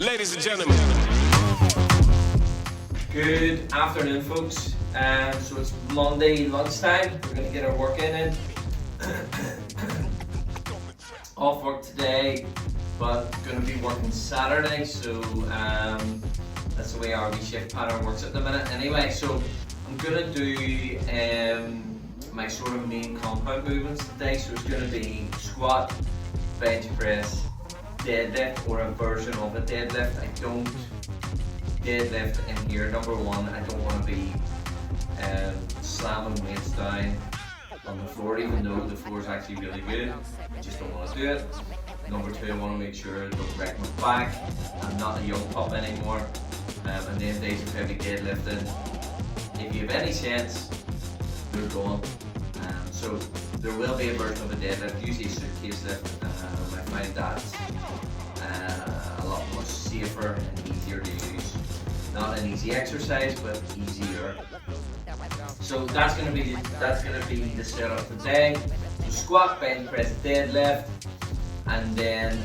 Ladies and gentlemen. Good afternoon, folks. So it's Monday lunchtime. We're going to get our workout in. Off work today, but going to be working Saturday. So that's the way our shift pattern works at the minute. Anyway, so I'm going to do my sort of main compound movements today. So it's going to be squat, bench press, deadlift, or a version of a deadlift. I don't deadlift in here. Number one, I don't want to be slamming weights down on the floor, even though the floor is actually really good. I just don't want to do it. Number two, I want to make sure I don't wreck my back. I'm not a young pup anymore, and then days of heavy deadlifting, if you have any sense, they're gone. So there will be a version of a deadlift, usually a suitcase lift. I find that a lot more safer and easier to use. Not an easy exercise, but easier. So that's gonna be the setup today. So squat, bench press, deadlift, and then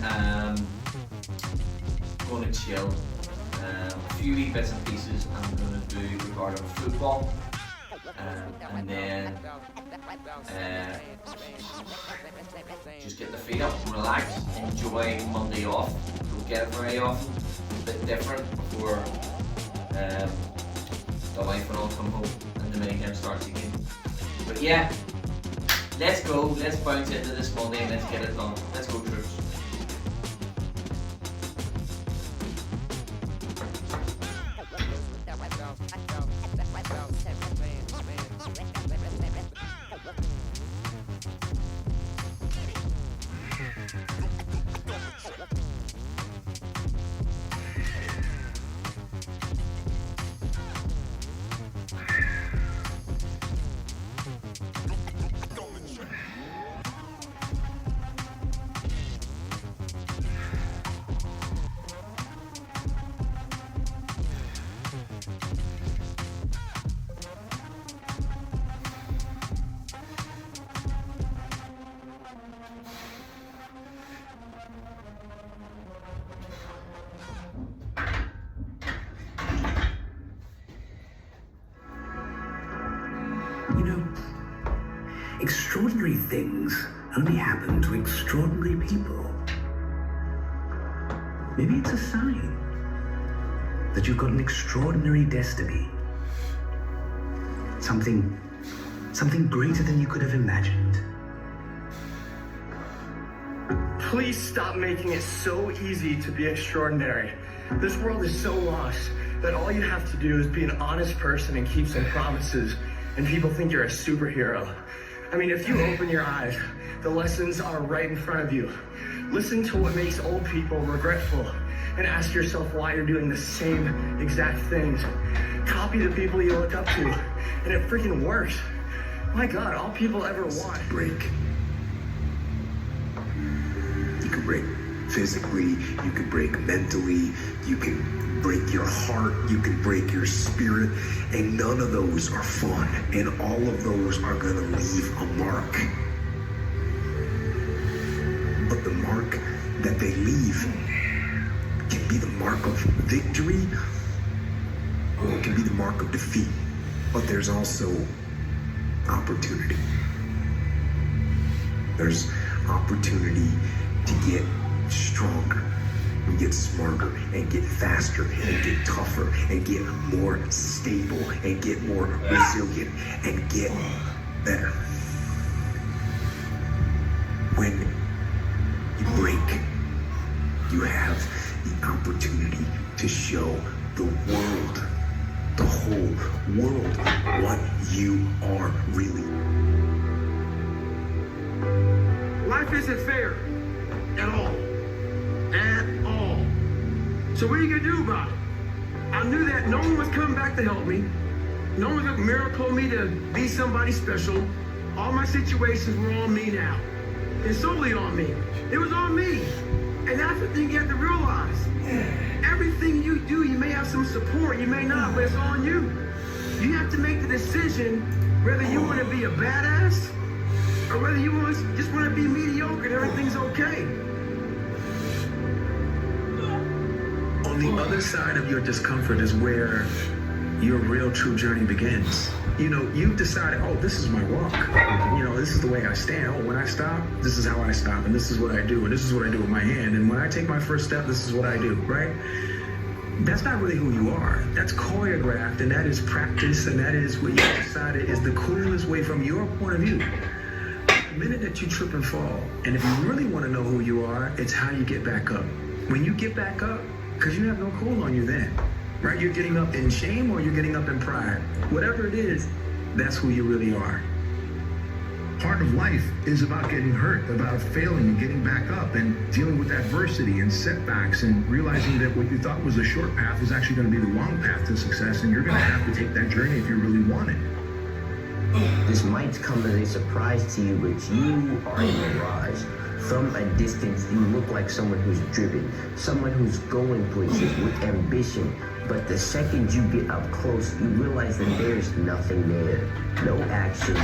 gonna chill. A few wee bits and pieces I'm gonna do regarding football, and then just get the feet up, relax, enjoy Monday off. Don't get it very often. A bit different before the wife and all come home and the mayhem starts again. But yeah, let's go. Let's bounce into this Monday and let's get it done. Let's go, troops. Extraordinary things only happen to extraordinary people. Maybe it's a sign that you've got an extraordinary destiny. Something greater than you could have imagined. Please stop making it so easy to be extraordinary. This world is so lost that all you have to do is be an honest person and keep some promises, and people think you're a superhero. I mean, if you open your eyes, the lessons are right in front of you. Listen to what makes old people regretful and ask yourself why you're doing the same exact things. Copy the people you look up to, and it freaking works. My God, all people ever want. Break. You can break physically, you can break mentally, you can break your heart, you can break your spirit, and none of those are fun, and all of those are gonna leave a mark. But the mark that they leave can be the mark of victory, or it can be the mark of defeat. But there's also opportunity. There's opportunity to get stronger, and get smarter, and get faster, and get tougher, and get more stable, and get more resilient, and get better. When you break, you have the opportunity to show the world, the whole world, what you are really. Life isn't fair at all. At all. So what are you gonna do about it? I knew that no one was coming back to help me. No one was gonna miracle me to be somebody special. All my situations were on me now. It's solely on me. It was on me. And that's the thing you have to realize. Everything you do, you may have some support, you may not, but it's on you. You have to make the decision whether you want to be a badass or whether you just want to be mediocre and everything's okay. on the other side of your discomfort is where your real true journey begins. You know, you've decided, oh, this is my walk. You know, this is the way I stand. Oh, when I stop, this is how I stop, and this is what I do, and this is what I do with my hand. And when I take my first step, this is what I do, right? That's not really who you are. That's choreographed, and that is practice, and that is what you decided is the coolest way from your point of view. The minute that you trip and fall, and if you really want to know who you are, it's how you get back up. When you get back up, because you have no cool on you then, right? You're getting up in shame or you're getting up in pride. Whatever it is, that's who you really are. Part of life is about getting hurt, about failing and getting back up and dealing with adversity and setbacks and realizing that what you thought was a short path is actually going to be the long path to success, and you're going to have to take that journey if you really want it. This might come as a surprise to you, but you are a mirage. From a distance, you look like someone who's driven, someone who's going places with ambition. But the second you get up close, you realize that there's nothing there. No action,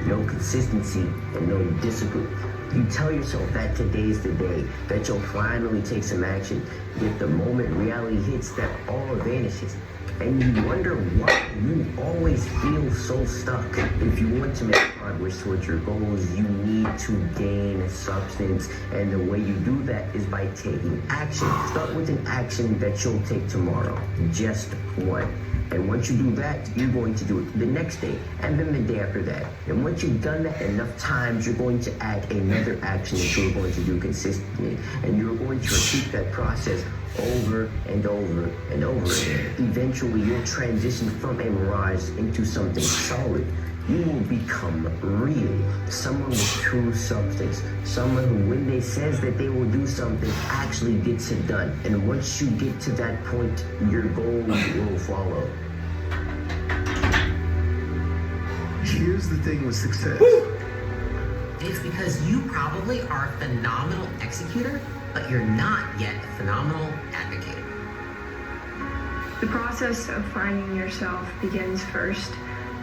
no consistency, and no discipline. You tell yourself that today's the day, that you'll finally take some action. Yet the moment reality hits, that all vanishes. And you wonder why you always feel so stuck. If you want to make progress towards your goals, you need to gain substance. And the way you do that is by taking action. Start with an action that you'll take tomorrow. Just one. And once you do that, you're going to do it the next day, and then the day after that. And once you've done that enough times, you're going to add another action that you're going to do consistently. And you're going to repeat that process over and over and over again. Eventually, you'll transition from a mirage into something solid. You will become real, someone with true substance, someone who, when they says that they will do something, actually gets it done. And once you get to that point, your goals will follow. Here's the thing with success. It's because you probably are a phenomenal executor, but you're not yet a phenomenal advocator. The process of finding yourself begins first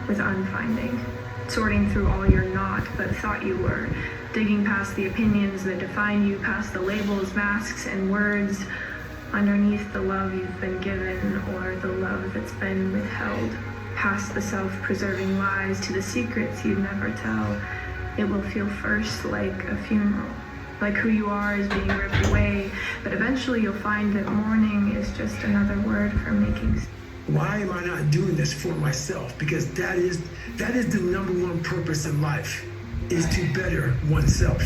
with unfinding, sorting through all you're not but thought you were, digging past the opinions that define you, past the labels, masks, and words, underneath the love you've been given or the love that's been withheld, past the self-preserving lies to the secrets you'd never tell. It will feel first like a funeral, like who you are is being ripped away, but eventually you'll find that mourning is just another word for making sense. Why am I not doing this for myself? Because that is the number one purpose in life, is to better oneself.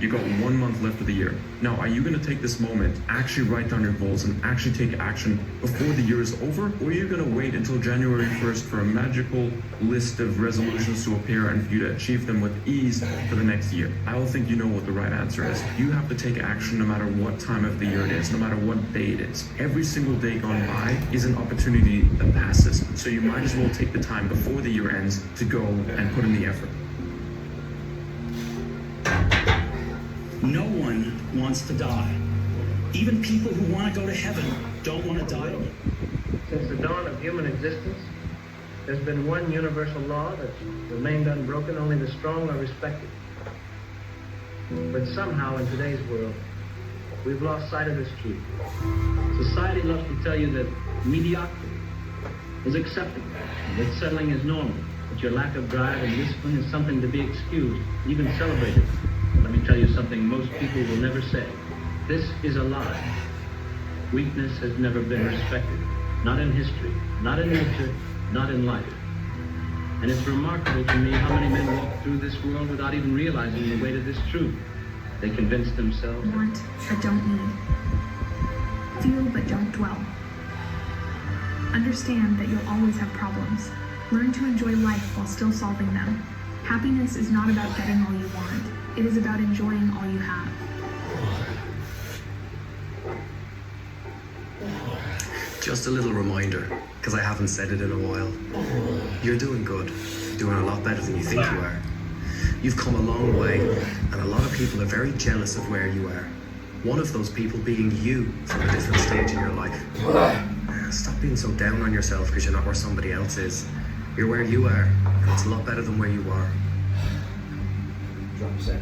You got 1 month left of the year. Now, are you going to take this moment, actually write down your goals and actually take action before the year is over? Or are you going to wait until January 1st for a magical list of resolutions to appear and for you to achieve them with ease for the next year? I don't think you know what the right answer is. You have to take action no matter what time of the year it is, no matter what day it is. Every single day gone by is an opportunity that passes. So you might as well take the time before the year ends to go and put in the effort. No one wants to die. Even people who want to go to heaven don't want to die. Since the dawn of human existence, there's been one universal law that's remained unbroken. Only the strong are respected. But somehow in today's world, we've lost sight of this truth. Society loves to tell you that mediocrity is acceptable, that settling is normal, that your lack of drive and discipline is something to be excused, even celebrated. Let me tell you something most people will never say. This is a lie. Weakness has never been respected. Not in history, not in nature, not in life. And it's remarkable to me how many men walk through this world without even realizing the weight of this truth. They convince themselves. Want but don't need. Feel but don't dwell. Understand that you'll always have problems. Learn to enjoy life while still solving them. Happiness is not about getting all you want. It is about enjoying all you have. Just a little reminder, because I haven't said it in a while. You're doing good. You're doing a lot better than you think you are. You've come a long way, and a lot of people are very jealous of where you are. One of those people being you from a different stage in your life. Stop being so down on yourself because you're not where somebody else is. You're where you are, and it's a lot better than where you are. Drum set.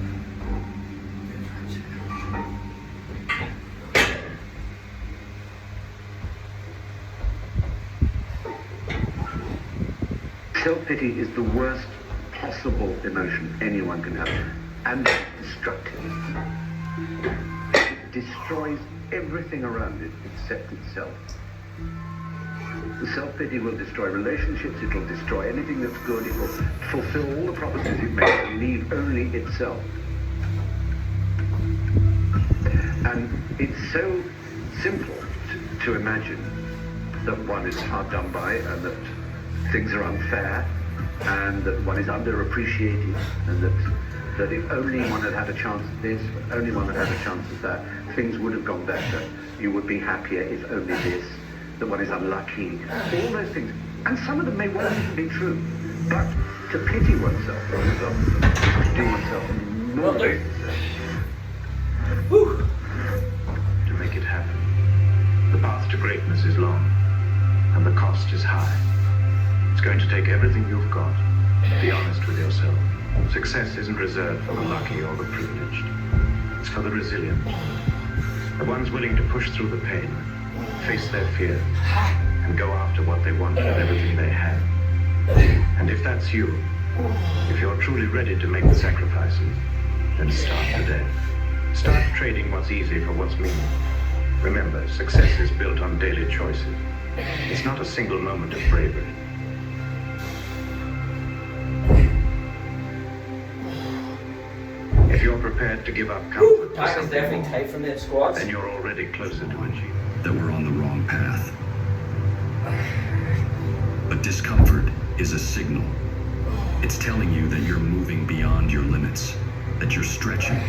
Self-pity is the worst possible emotion anyone can have, and destructive. It destroys everything around it except itself. The self-pity will destroy relationships, it will destroy anything that's good, it will fulfill all the promises it makes and leave only itself. And it's so simple to imagine that one is hard done by and that things are unfair and that one is underappreciated and that if only one had had a chance at this, if only one had had a chance at that, things would have gone better. You would be happier if only this, that one is unlucky, all those things. And some of them may well even be true. But to pity oneself is to do oneself an enormous to make it happen. The path to greatness is long, and the cost is high. It's going to take everything you've got. Be honest with yourself. Success isn't reserved for the lucky or the privileged. It's for the resilient. The ones willing to push through the pain, face their fear, and go after what they want with everything they have. And if that's you, if you're truly ready to make the sacrifices, then start today. Start trading what's easy for what's meaning. Remember, success is built on daily choices. It's not a single moment of bravery. If you're prepared to give up comfort for something more, then you're already closer to achieving. That we're on the wrong path. But discomfort is a signal. It's telling you that you're moving beyond your limits, that you're stretching,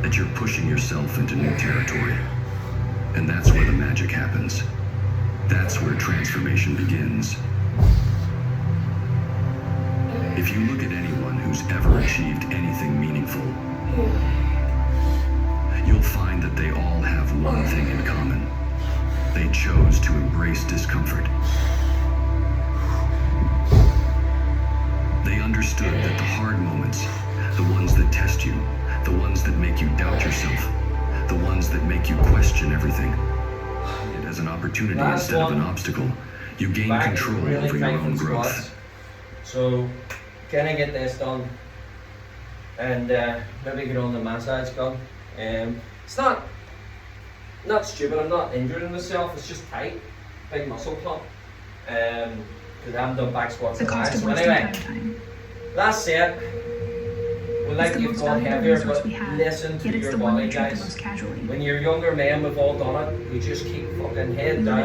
that you're pushing yourself into new territory. And that's where the magic happens. That's where transformation begins. If you look at anyone who's ever achieved anything meaningful, you'll find that they all have one thing in common. They chose to embrace discomfort. They understood that the hard moments, the ones that test you, the ones that make you doubt yourself, the ones that make you question everything, it as an opportunity instead of an obstacle, you gain control over your own growth. So, can I get this done? And maybe get on the massage gun. It's not stupid, I'm not injuring myself, it's just tight. Big muscle clump. Because I haven't done back squats in a while. So anyway, last set. We'll let you've gone heavier, but listen to your body, guys. When you're younger men, we've all done it. We just keep fucking head down,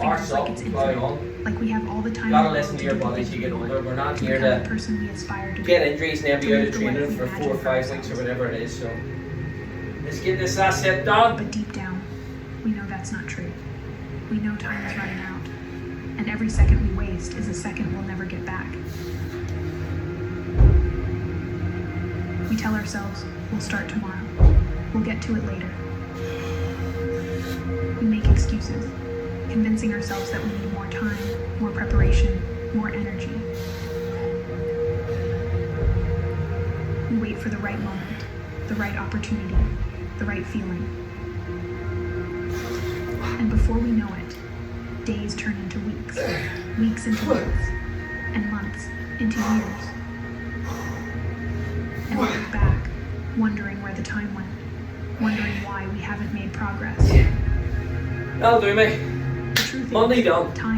arse up, plow on. Like we have all the time. You gotta listen to your body as you get older. We're not here to get injuries and then be out of training for 4 or 5 weeks or whatever it is. So let's get this last set done. But deep down, we know that's not true. We know time is running out, and every second we waste is a second we'll never get back. We tell ourselves, we'll start tomorrow. We'll get to it later. We make excuses, convincing ourselves that we need more time, more preparation, more energy. We wait for the right moment, the right opportunity, the right feeling. And before we know it, days turn into weeks, weeks into months, and months into years. And we look back, wondering where the time went, wondering why we haven't made progress. That'll do me. The truth Monday is, done. Time